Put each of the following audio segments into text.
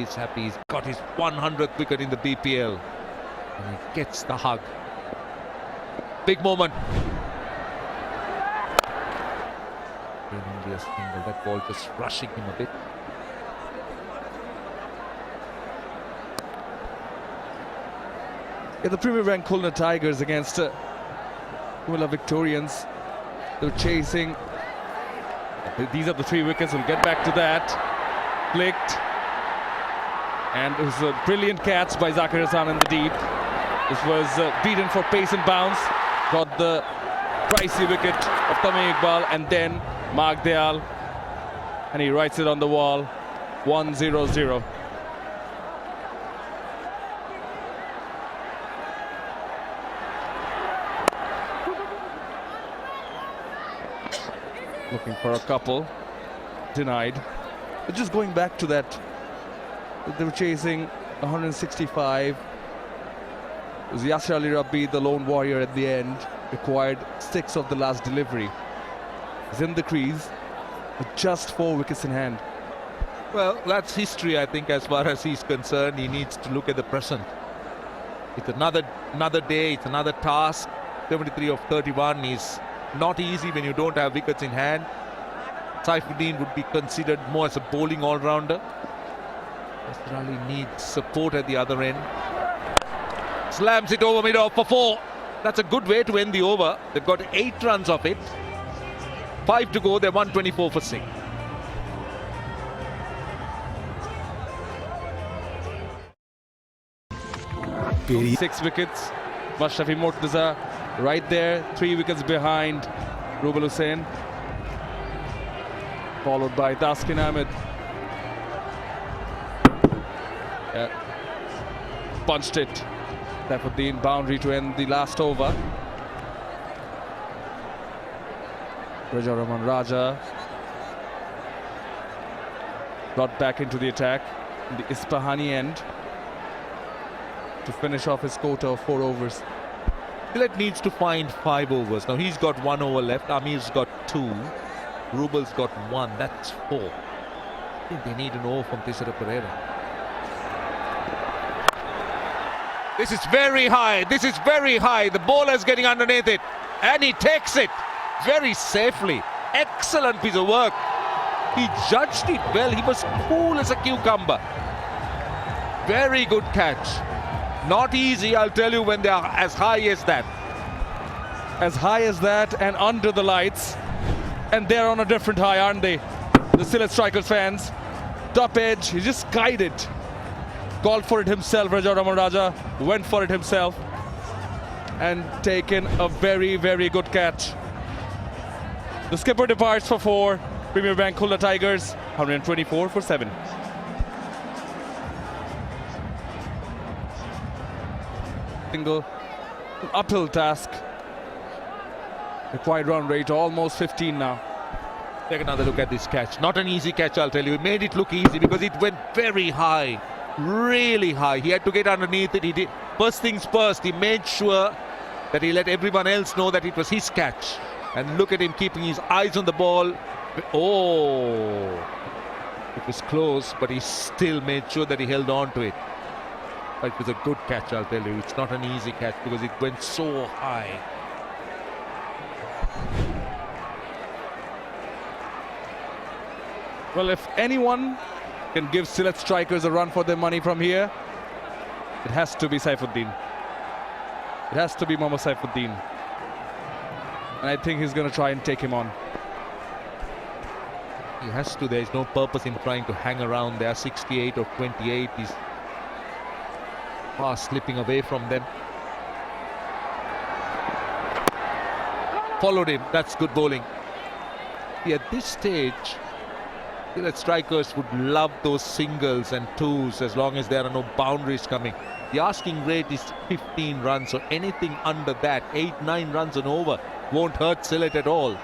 He's happy. He's got his 100th wicket in the BPL. And he gets the hug. Big moment. In India's single, that ball just rushing him a bit. Yeah, the Premier ranked Khulna Tigers against Khula Victorians. They're chasing. These are the 3 wickets. We'll get back to that. Flicked. And it was a brilliant catch by Zakir Hassan in the deep. This was beaten for pace and bounce. Got the pricey wicket of Tamim Iqbal and then Mark Dayal. And he writes it on the wall. 1-0-0. Looking for a couple. Denied. But just going back to that. They were chasing 165. It was Yasir Ali Rabbi, the lone warrior at the end, required 6 of the last delivery. He's in the crease with just 4 wickets in hand. Well, that's history, I think, as far as he's concerned. He needs to look at the present. It's another day, it's another task. 73 of 31 is not easy when you don't have wickets in hand. Saifuddin would be considered more as a bowling all-rounder. Yasir Ali needs support at the other end. Slams it over mid-off for 4. That's a good way to end the over. They've got 8 runs off it. 5 to go. They're 124 for 6. Only 6 wickets. Mashrafi Mortaza right there. 3 wickets behind Rubel Hussain. Followed by Taskin Ahmed. Punched it. Saifuddin boundary to end the last over. Raja Rahman Raja got back into the attack in the Ispahani end to finish off his quota of 4 overs. Shylet needs to find 5 overs. Now he's got 1 over left. Amir's got 2. Rubel's got 1. That's 4. I think they need an over from Thisara Pereira. This is very high. This is very high. The bowler's getting underneath it. And he takes it very safely. Excellent piece of work. He judged it well. He was cool as a cucumber. Very good catch. Not easy, I'll tell you, when they are as high as that. As high as that and under the lights. And they're on a different high, aren't they? The Sylhet Strikers fans. Top edge. He just guided. Called for it himself. Raja Rahman Raja went for it himself and taken a very, very good catch. The skipper departs for 4. Premier Bank Khulna Tigers 124 for 7. Single uphill task. Required run rate almost 15 now. Take another look at this catch. Not an easy catch, I'll tell you. It made it look easy because it went very high. Really high. He had to get underneath it. He did. First things first, he made sure that he let everyone else know that it was his catch. And look at him keeping his eyes on the ball. Oh, it was close, but he still made sure that he held on to it. But it was a good catch, I'll tell you. It's not an easy catch because it went so high. Well, if anyone can give Sylhet Strikers a run for their money from here, it has to be Saifuddin. It has to be Mohammad Saifuddin. And I think he's going to try and take him on. He has to. There's no purpose in trying to hang around there. 68 or 28. He's fast slipping away from them. Followed him. That's good bowling. See, at this stage, Sylhet Strikers would love those singles and 2s as long as there are no boundaries coming. The asking rate is 15 runs, so anything under that, 8-9 runs and over, won't hurt Sylhet at all.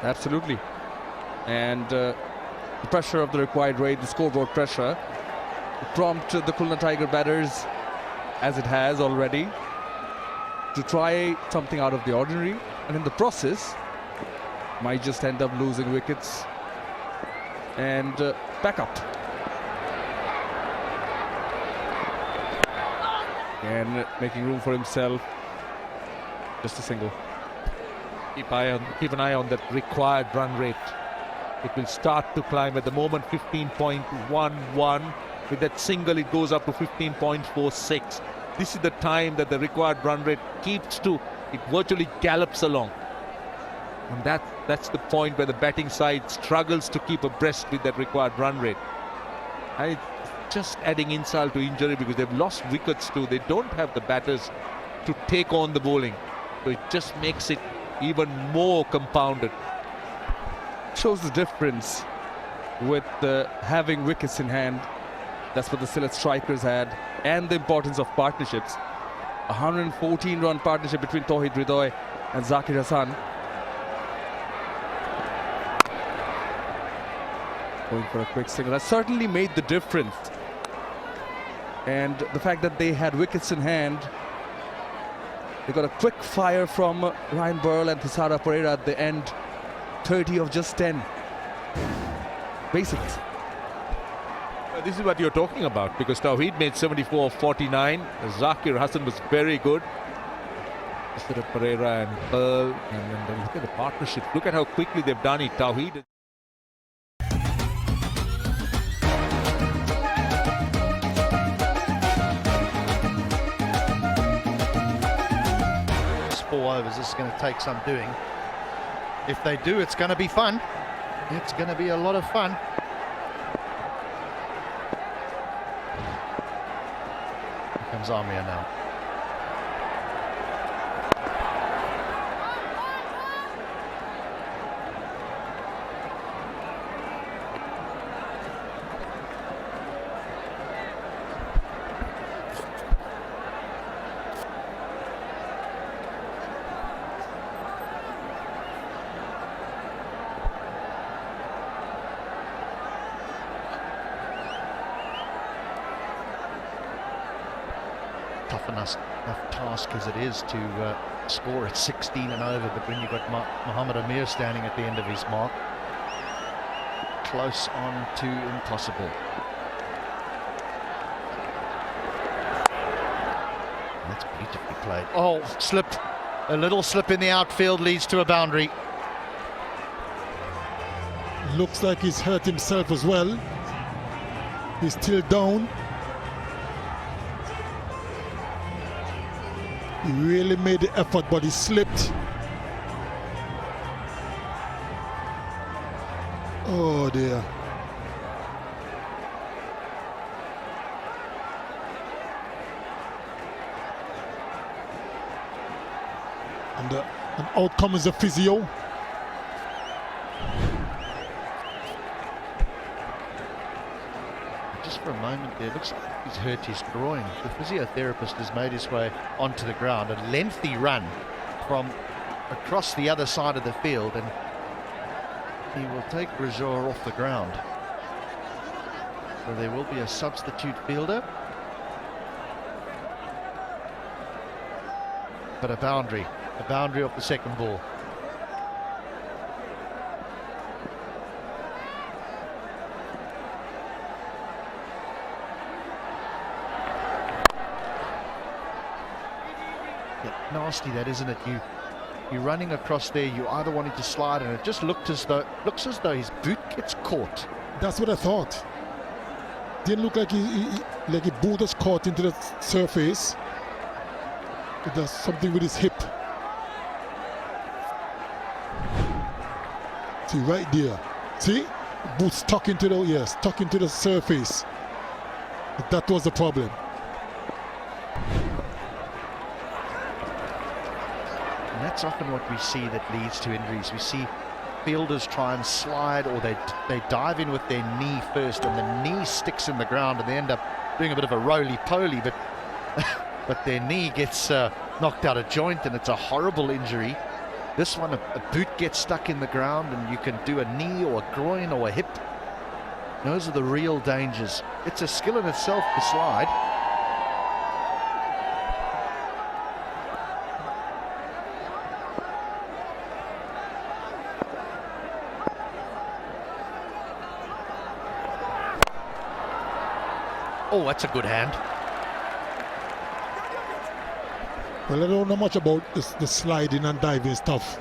Absolutely. And the pressure of the required rate, the scoreboard pressure, prompt the Khulna Tiger batters, as it has already, to try something out of the ordinary, and in the process might just end up losing wickets. and back up. And making room for himself. Just a single. Keep an eye on that required run rate. It will start to climb. At the moment 15.11. With that single it goes up to 15.46. This is the time that the required run rate keeps to, it virtually gallops along. And that's the point where the batting side struggles to keep abreast with that required run rate. And it's just adding insult to injury because they've lost wickets too. They don't have the batters to take on the bowling. So it just makes it even more compounded. Shows the difference with having wickets in hand. That's what the Sylhet strikers had, and the importance of partnerships. 114-run partnership between Tauhid Hridoy and Zakir Hassan. Going for a quick single. That certainly made the difference. And the fact that they had wickets in hand, they got a quick fire from Ryan Burl and Thisara Pereira at the end. 30 of just 10. Basics. This is what you're talking about, because Tauhid made 74 of 49. Zakir Hassan was very good. Thisara Pereira and Pearl, and then look at the partnership. Look at how quickly they've done it. Tauhid. Four overs. This is going to take some doing. If they do, it's going to be fun. It's going to be a lot of fun. Here comes Amir now. Tough enough task as it is to score at 16 and over, but when you've got Mohammad Amir standing at the end of his mark, close on to impossible. That's beautifully played. Oh, slipped. A little slip in the outfield leads to a boundary. Looks like he's hurt himself as well. He's still down. He really made the effort, but he slipped. Oh dear. And out comes the physio. Just for a moment there, looks like he's hurt his groin. The physiotherapist has made his way onto the ground, a lengthy run from across the other side of the field, and he will take Rajor off the ground. So there will be a substitute fielder. But a boundary off the second ball. Nasty, that, isn't it? You're running across there, you either wanting to slide, and it just looks as though his boot gets caught. That's what I thought. Didn't look like his boot was caught into the surface. It does something with his hip. See right there. See, boot stuck into the surface. That was the problem. And that's often what we see that leads to injuries. We see fielders try and slide, or they dive in with their knee first, and the knee sticks in the ground, and they end up doing a bit of a roly-poly, but their knee gets knocked out of joint, and it's a horrible injury. This one, a boot gets stuck in the ground, and you can do a knee or a groin or a hip. Those are the real dangers. It's a skill in itself to slide. Oh, that's a good hand. Well, I don't know much about the sliding and diving stuff.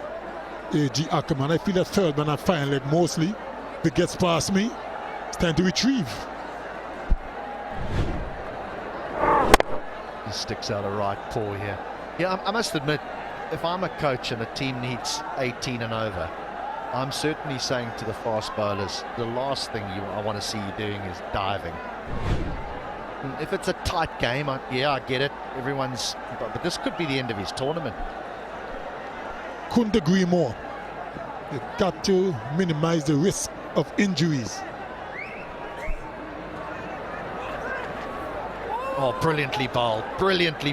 A.G. Ackerman, I feel that third man at fine leg mostly. If it gets past me, it's time to retrieve. He sticks out a right paw here. Yeah, I must admit, if I'm a coach and a team needs 18 and over, I'm certainly saying to the fast bowlers, the last thing I want to see you doing is diving. And if it's a tight game, I get it. But this could be the end of his tournament. Couldn't agree more. You've got to minimize the risk of injuries. Oh, brilliantly bowled. Brilliantly